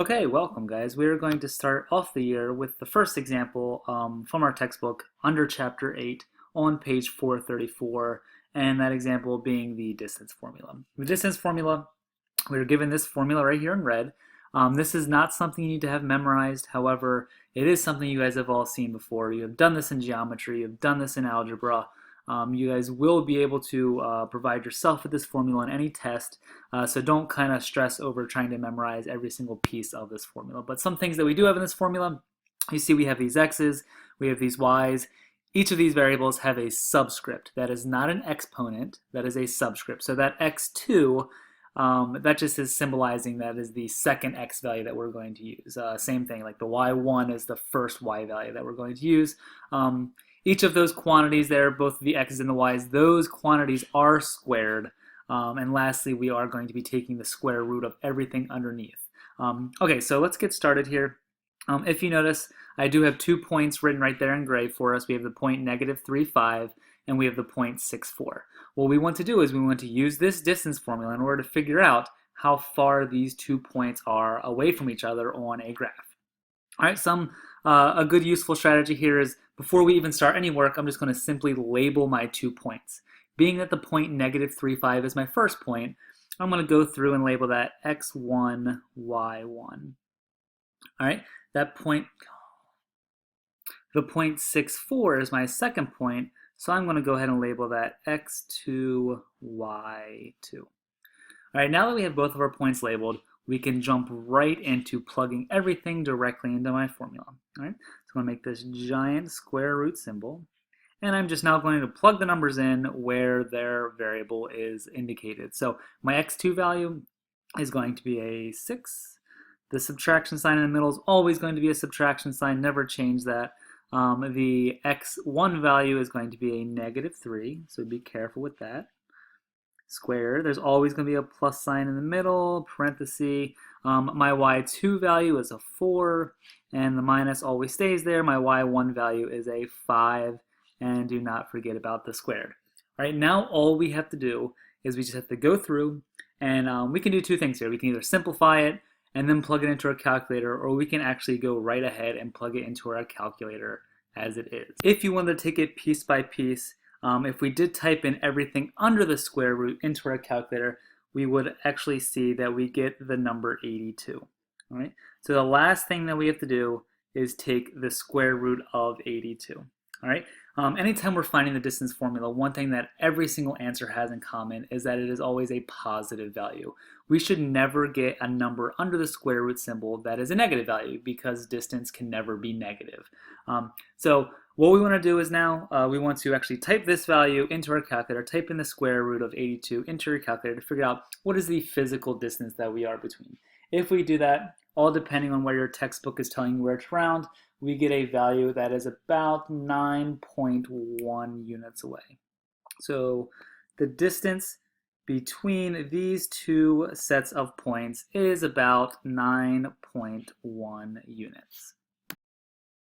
Okay, welcome guys. We are going to start off the year with the first example from our textbook under chapter 8 on page 434, and that example being the distance formula. The distance formula, we're given this formula right here in red. This is not something you need to have memorized. However, it is something you guys have all seen before. You have done this in geometry, you've done this in algebra. You guys will be able to provide yourself with this formula in any test, so don't kind of stress over trying to memorize every single piece of this formula. But some things that we do have in this formula, you see we have these x's, we have these y's. Each of these variables have a subscript. That is not an exponent, that is a subscript. So that x2, that just is symbolizing that is the second x value that we're going to use. Same thing, like the y1 is the first y value that we're going to use. Each of those quantities there, both the x's and the y's, those quantities are squared. And lastly, we are going to be taking the square root of everything underneath. Okay, so let's get started here. If you notice, I do have 2 points written right there in gray for us. We have the point -3,5 and we have the point 6,4. What we want to do is we want to use this distance formula in order to figure out how far these 2 points are away from each other on a graph. All right, a good useful strategy here is before we even start any work, I'm just going to simply label my 2 points. Being that the point -3,5 is my first point, I'm going to go through and label that x1, y1. All right, the point 6,4 is my second point, so I'm going to go ahead and label that x2, y2. All right, now that we have both of our points labeled, we can jump right into plugging everything directly into my formula. All right, so I'm going to make this giant square root symbol, and I'm just now going to plug the numbers in where their variable is indicated. So my x2 value is going to be a 6. The subtraction sign in the middle is always going to be a subtraction sign, never change that. The x1 value is going to be a -3, so be careful with that. Square, there's always going to be a plus sign in the middle, parenthesis. My y2 value is a 4, and the minus always stays there. My y1 value is a 5, and do not forget about the squared. All right, now all we have to do is we just have to go through, and we can do 2 things here. We can either simplify it and then plug it into our calculator, or we can actually go right ahead and plug it into our calculator as it is. If you want to take it piece by piece, if we did type in everything under the square root into our calculator, we would actually see that we get the number 82. All right? So the last thing that we have to do is take the square root of 82. All right? Anytime we're finding the distance formula, one thing that every single answer has in common is that it is always a positive value. We should never get a number under the square root symbol that is a negative value, because distance can never be negative. So what we want to do is now we want to actually type this value into our calculator, type in the square root of 82 into your calculator to figure out what is the physical distance that we are between. If we do that, all depending on where your textbook is telling you where it's round, we get a value that is about 9.1 units away. So the distance between these 2 sets of points is about 9.1 units.